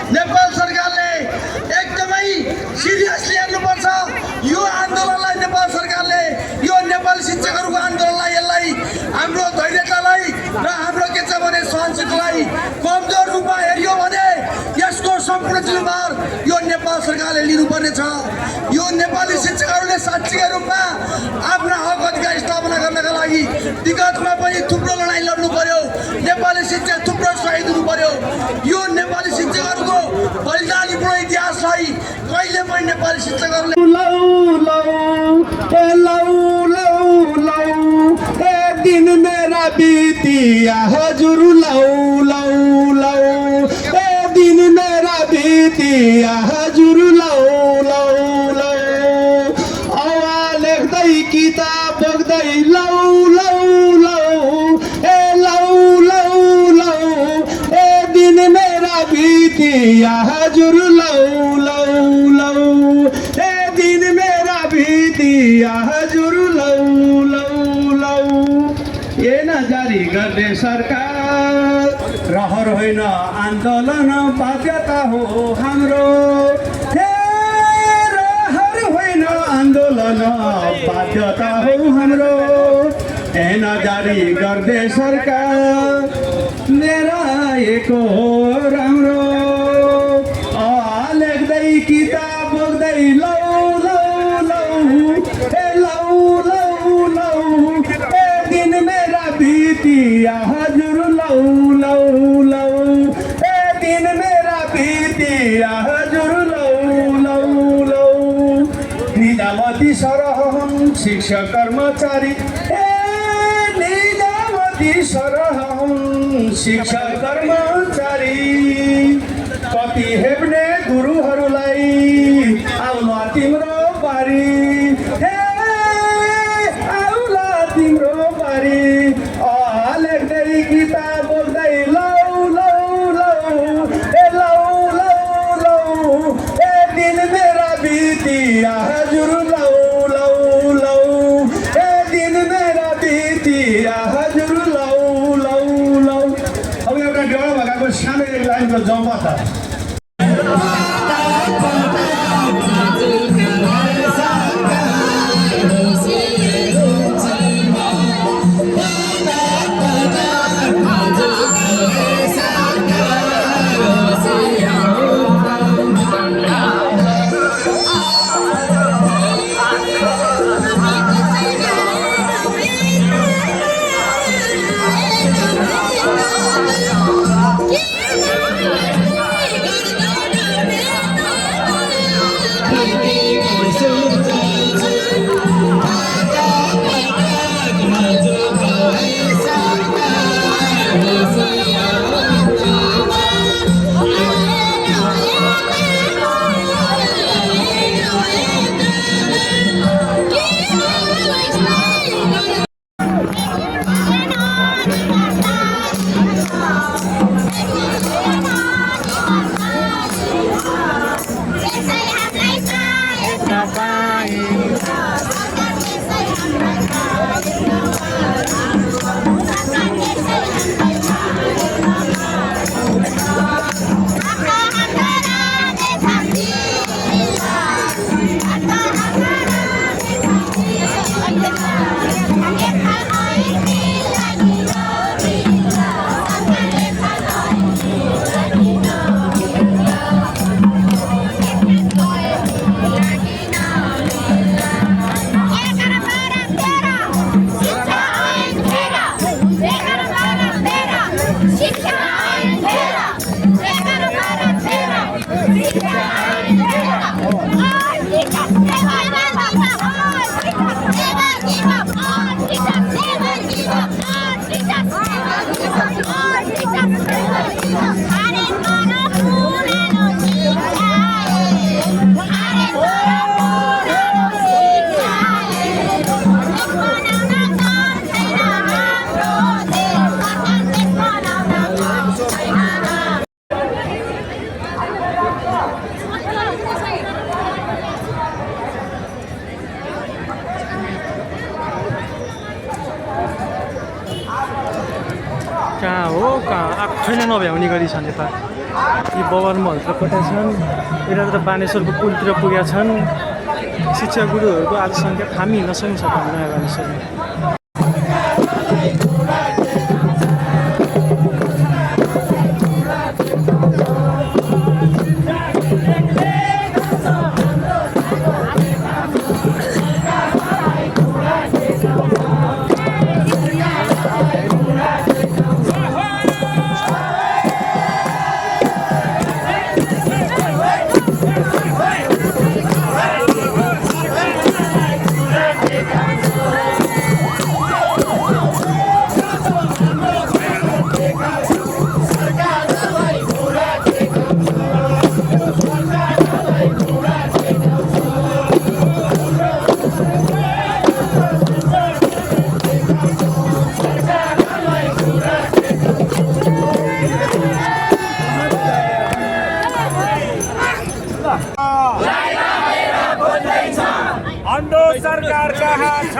नेपाल सरकारले एकदमै सिरियसली हेर्नुपर्छ। यो आन्दोलनलाई नेपाल सरकारले यो नेपाली शिक्षकहरूको आन्दोलनलाई यसलाई हाम्रो धैर्यतालाई र हाम्रो के छ भने सहनशीलतालाई कमजोर रूपमा हेरियो भने यसको सम्पूर्ण जिम्मेवार यो नेपाल सरकारले लिनुपर्ने छ। यो नेपाली शिक्षकहरूले साँच्चीकै रूपमा आफ्ना हक अधिकार स्थापना गर्नका लागि विगतमा पनि थुप्रो लडाइँ लड्नु पर्यो। नेपाली शिक्षक थुप्रो शहीद हुनु पर्यो। यो नेपाली शिक्षकहरूको बलिदानीपूर्ण इतिहासलाई कहिले पनि नेपाली शिक्षकहरूले दिन मेरा बीतिया हजुर लौ लौ लौ दिन मेरा बीतिया हजुर लौ लौ लौ औवा लेख्दै किताब बोक्दै लौ लौ लौ लौ लौ लौ दिन मेरा बीतिया हजुर लौ लौ लौ दिन मेरा बीतिया हजुर लौ लौ लौ येन जारी गर्ने सरकार रहर होइन आन्दोलन बाध्यता हो हाम्रो। रहर होइन आन्दोलन बाध्यता हो हाम्रो। येन जारी गर्ने सरकार मेरा एको राम्रो लेख्दै किताब बोक्दै लौ लौ लौ लौ लौ लौ दिन मेरा बीतिया हजुर लौ लौ लौ दिन मेरा बीतिया हजुर लौ लौ लौ निजामती सरहन शिक्षक कर्मचारी निजामती सरहन शिक्षक कर्मचारी कति हेप्ने गुरुहरूलाई आउला तिम्रो बारी आउला तिम्रो बारी लेख्दै किताब बोक्दै लौ लौ लौ लौ लौ लौ दिन मेरा बितिया हजुर लौ लौ लौ दिन मेरा बितिया हजुर लौ लौ लौ। अब एउटा कहाँ हो कहाँ आँखै नभ्याउने गरी छन् यता यी बबरमहलतिर कता छन् यतातिर बानेश्वरको पुलतिर पुगेका छन् शिक्षा गुरुहरूको आज सङ्ख्या थामी हिँड्न सकिन्छ नयाँ बानेश्वरमा अन्धो सरकार कहाँ छ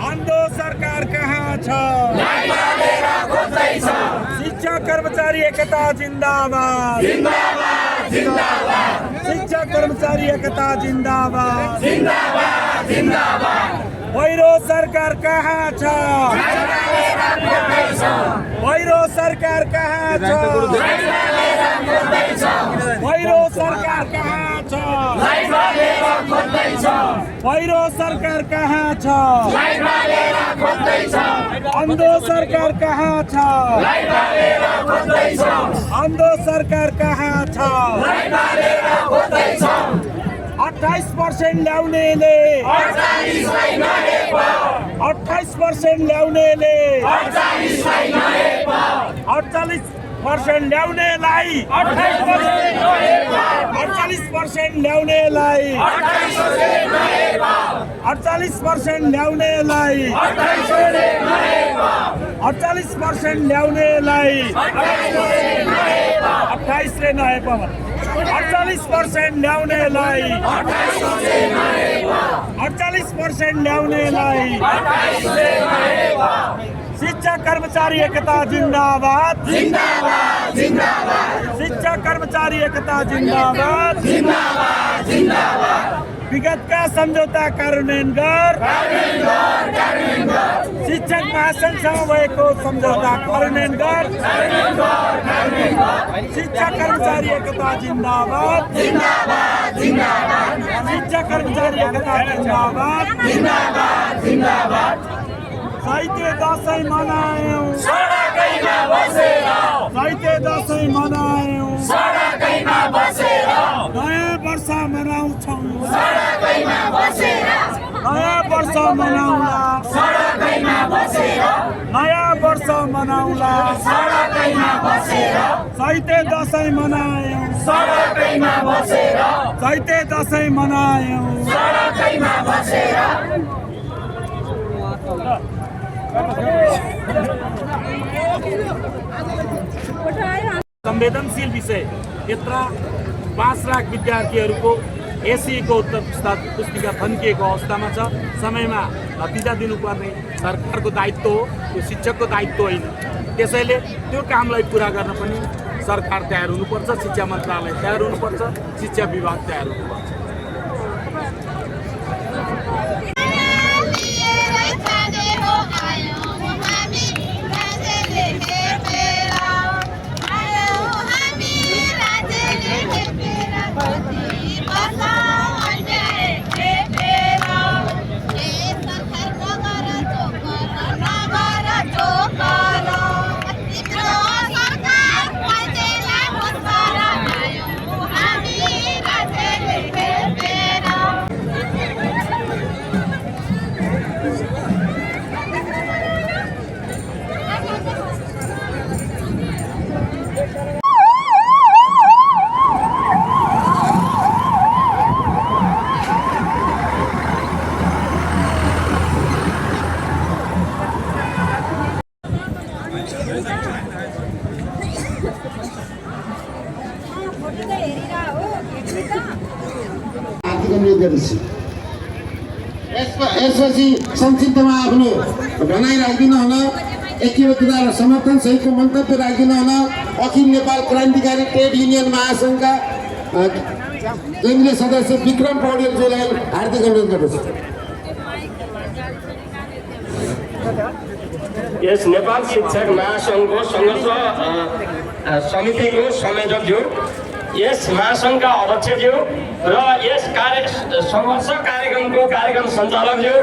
अन्धो सरकार कहाँ छ शिक्षा कर्मचारी एकता जिन्दाबाद शिक्षा कर्मचारी एकता जिन्दाबाद पहिरो सरकार कहाँ छ पहिरो सरकार कहाँ छ पहिरो सरकार कहाँ छ पहिरो सरकार कहाँ छ अन्धो सरकार कहाँ छ अन्धो सरकार कहाँ छ 28% ल्याउनेले 28% ल्याउनेले 48% ल्याउनेलाई 48% ल्याउनेलाई 48% ल्याउनेलाई 48% ल्याउनेलाई 28 ले नआए पावर 48% ल्याउनेलाई 48% ल्याउनेलाई शिक्षा कर्मचारी एकता जिन्दाबाद शिक्षा कर्मचारी एकता जिन्दाबाद विगतका सम्झौता कार्यान्वयन गर शिक्षक महासंघसँग भएको सम्झौता कार्यान्वयन गर शिक्षा कर्मचारी एकता जिन्दाबाद शिक्षा कर्मचारी एकता जिन्दाबाद साहित्य दशैं मनायौं साहित्य दशैं मनायौं नयाँ वर्ष मनाउँछौं नयाँ वर्ष मनाउला नयाँ वर्ष मनाउला साहित्य दशैं मनायौं साहित्य दशैं मनायौं संवेदनशील विषय यत्र 5 लाख विद्यार्थीहरूको एसईको उत्तर पुस्तिका थन्किएको अवस्थामा छ समयमा नतिजा दिनुपर्ने सरकारको दायित्व हो त्यो शिक्षकको दायित्व होइन त्यसैले त्यो कामलाई पुरा गर्न पनि सरकार तयार हुनुपर्छ शिक्षा मन्त्रालय तयार हुनुपर्छ शिक्षा विभाग तयार हुनुपर्छ Hey! यसपछि संक्षिप्तमा आफ्नो भनाइ राखिदिनु हुन एकीकृतता र समर्थन सहितको मन्तव्य राखिदिनु हुन अखिल नेपाल क्रान्तिकारी ट्रेड युनियन महासङ्घका केन्द्रीय सदस्य विक्रम पौडेलज्यूलाई हार्दिक अनुरोध गर्दछु। यस नेपाल शिक्षक महासङ्घको सङ्घर्ष समितिको संयोजकज्यू, यस महासङ्घका अध्यक्षज्यू र यस सङ्घर्ष कार्यक्रमको कार्यक्रम सञ्चालकज्यू